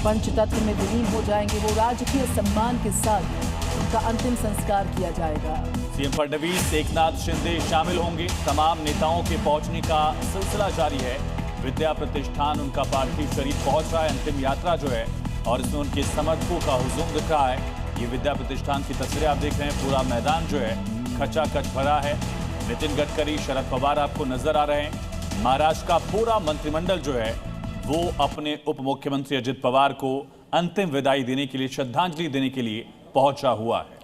पंचतत्व में विलीन हो जाएंगे। वो राजकीय सम्मान के साथ उनका अंतिम संस्कार किया जाएगा। सीएम फडणवीस, एकनाथ शिंदे शामिल होंगे। तमाम नेताओं के पहुंचने का सिलसिला जारी है। विद्या प्रतिष्ठान उनका पार्थिव शरीर पहुंच रहा है। अंतिम यात्रा जो है और इसमें उनके समर्थकों का हुजूम दिख रहा है। ये विद्या प्रतिष्ठान की तस्वीरें आप देख रहे हैं। पूरा मैदान जो है खचाखच भरा है। नितिन गडकरी, शरद पवार आपको नजर आ रहे हैं। महाराष्ट्र का पूरा मंत्रिमंडल जो है वो अपने उप मुख्यमंत्री अजित पवार को अंतिम विदाई देने के लिए, श्रद्धांजलि देने के लिए पहुंचा हुआ है।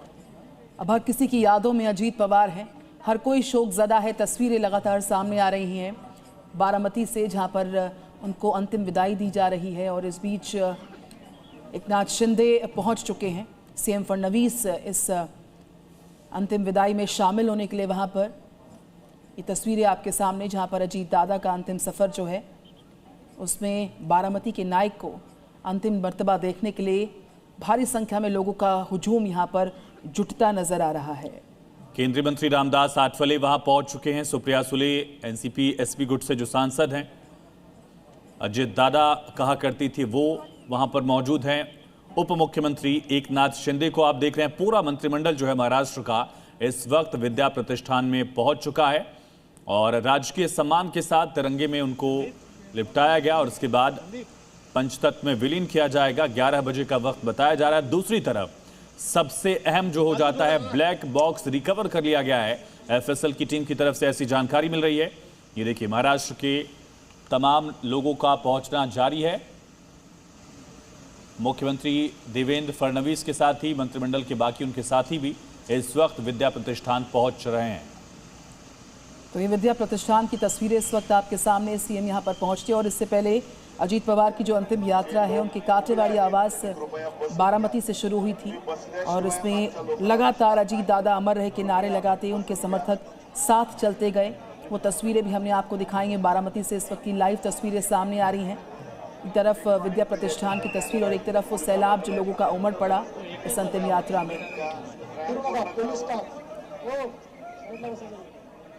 अब हर किसी की यादों में अजीत पवार हैं। हर कोई शोकजदा है। तस्वीरें लगातार सामने आ रही हैं बारामती से, जहां पर उनको अंतिम विदाई दी जा रही है। और इस बीच एकनाथ शिंदे पहुंच चुके हैं। सीएम फडणवीस इस अंतिम विदाई में शामिल होने के लिए वहां पर, ये तस्वीरें आपके सामने, जहां पर अजीत दादा का अंतिम सफर जो है उसमें बारामती के नायक को अंतिम मर्तबा देखने के लिए भारी संख्या में लोगों का हुजूम यहां पर जुटता नजर आ रहा है। केंद्रीय मंत्री रामदास आठवले वहां पहुंच चुके हैं। सुप्रिया सुले, एनसीपी एसपी गुट से जो सांसद हैं, अजित दादा कहा करती थी, वो वहां पर मौजूद हैं। उप मुख्यमंत्री एकनाथ शिंदे को आप देख रहे हैं। पूरा मंत्रिमंडल जो है महाराष्ट्र का इस वक्त विद्या प्रतिष्ठान में पहुंच चुका है और राजकीय सम्मान के साथ तिरंगे में उनको लिपटाया गया और उसके बाद पंचतत्व में विलीन किया जाएगा। 11 बजे का वक्त बताया जा रहा है। दूसरी तरफ सबसे अहम जो हो जाता है, ब्लैक बॉक्स रिकवर कर लिया गया है। एफएसएल की टीम की तरफ से ऐसी जानकारी मिल रही है। ये देखिए, महाराष्ट्र के तमाम लोगों का पहुंचना जारी है। मुख्यमंत्री देवेंद्र फडणवीस के साथ ही मंत्रिमंडल के बाकी उनके साथी भी इस वक्त विद्या प्रतिष्ठान पहुंच रहे हैं। तो ये विद्या प्रतिष्ठान की तस्वीरें इस वक्त आपके सामने। सीएम यहां पर पहुंचते और इससे पहले अजीत पवार की जो अंतिम यात्रा है, उनकी कांटेवाली आवाज बारामती से शुरू हुई थी और उसमें लगातार अजीत दादा अमर रहे के नारे लगाते उनके समर्थक साथ चलते गए। वो तस्वीरें भी हमने आपको दिखाई हैं। बारामती से इस वक्त की लाइव तस्वीरें सामने आ रही हैं। एक तरफ विद्या प्रतिष्ठान की तस्वीर और एक तरफ वो सैलाब जो लोगों का उमड़ पड़ा इस अंतिम यात्रा में।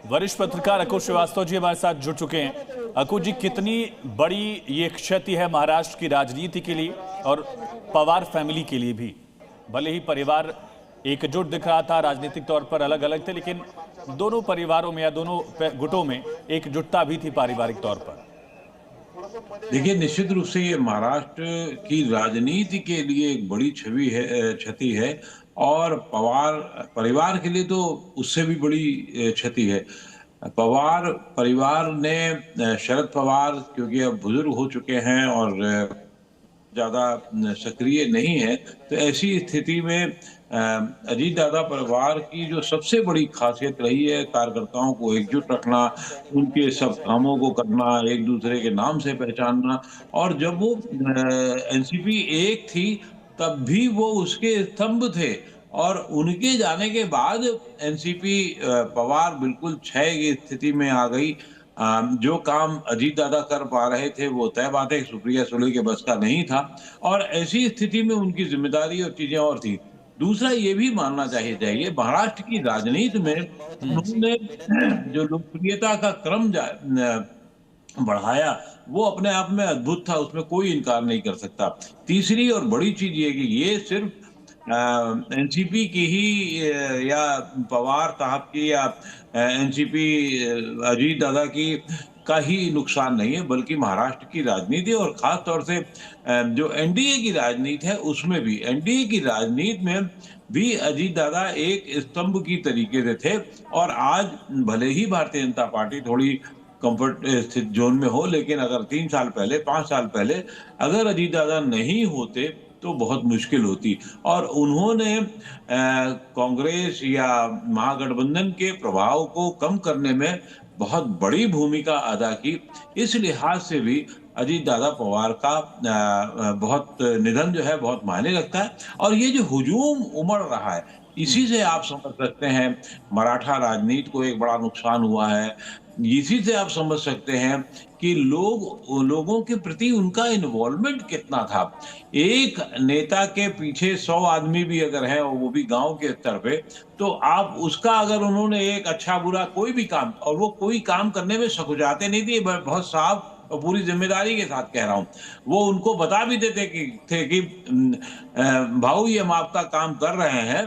वरिष्ठ पत्रकार अकुश श्रीवास्तव जी हमारे साथ जुड़ चुके हैं। अकुश जी, कितनी बड़ी ये क्षति है महाराष्ट्र की राजनीति के लिए और पवार फैमिली के लिए भी? भले ही परिवार एकजुट दिख रहा था, राजनीतिक तौर पर अलग अलग थे, लेकिन दोनों परिवारों में या दोनों गुटों में एकजुटता भी थी पारिवारिक तौर पर। देखिए, निश्चित रूप से ये महाराष्ट्र की राजनीति के लिए एक बड़ी छवि है, क्षति है और पवार परिवार के लिए तो उससे भी बड़ी क्षति है। पवार परिवार ने शरद पवार, क्योंकि अब बुजुर्ग हो चुके हैं और ज्यादा सक्रिय नहीं है, तो ऐसी स्थिति में अजीत दादा परिवार की जो सबसे बड़ी खासियत रही है, कार्यकर्ताओं को एकजुट रखना, उनके सब कामों को करना, एक दूसरे के नाम से पहचानना। और जब वो एनसीपी एक थी तब भी वो उसके स्तंभ थे और उनके जाने के बाद एनसीपी पवार बिल्कुल क्षय की स्थिति में आ गई। जो काम अजीत दादा कर पा रहे थे वो तय बात है सुप्रिया सुले के बस का नहीं था और ऐसी स्थिति में उनकी जिम्मेदारी और चीजें और थी। दूसरा ये भी मानना चाहिए महाराष्ट्र की राजनीति में उन्होंने जो लोकप्रियता का क्रम बढ़ाया वो अपने आप में अद्भुत था, उसमें कोई इनकार नहीं कर सकता। तीसरी और बड़ी चीज ये कि ये सिर्फ एनसीपी की ही या पवार साहब की या एनसीपी अजीत दादा की का ही नुकसान नहीं है, बल्कि महाराष्ट्र की राजनीति और खास तौर से जो एनडीए की राजनीति है उसमें भी, एनडीए की राजनीति में भी अजीत दादा एक स्तंभ की तरीके से थे। और आज भले ही भारतीय जनता पार्टी थोड़ी कंफर्ट स्थित जोन में हो, लेकिन अगर 3 साल पहले 5 साल पहले अगर अजीत दादा नहीं होते तो बहुत मुश्किल होती। और उन्होंने कांग्रेस या महागठबंधन के प्रभाव को कम करने में बहुत बड़ी भूमिका अदा की। इस लिहाज से भी अजीत दादा पवार का बहुत निधन जो है बहुत मायने रखता है। और ये जो हुजूम उमड़ रहा है, इसी से आप समझ सकते हैं मराठा राजनीति को एक बड़ा नुकसान हुआ है। इसी से आप समझ सकते हैं कि लोगों के प्रति उनका इन्वॉल्वमेंट कितना था। एक नेता के पीछे 100 आदमी भी अगर है और वो भी गांव के स्तर पे, तो आप उसका अगर उन्होंने एक अच्छा बुरा कोई भी काम, और वो कोई काम करने में सकुचाते नहीं थे, बहुत साफ और पूरी जिम्मेदारी के साथ कह रहा हूं, वो उनको बता भी देते कि भाऊ ये हम आपका काम कर रहे हैं।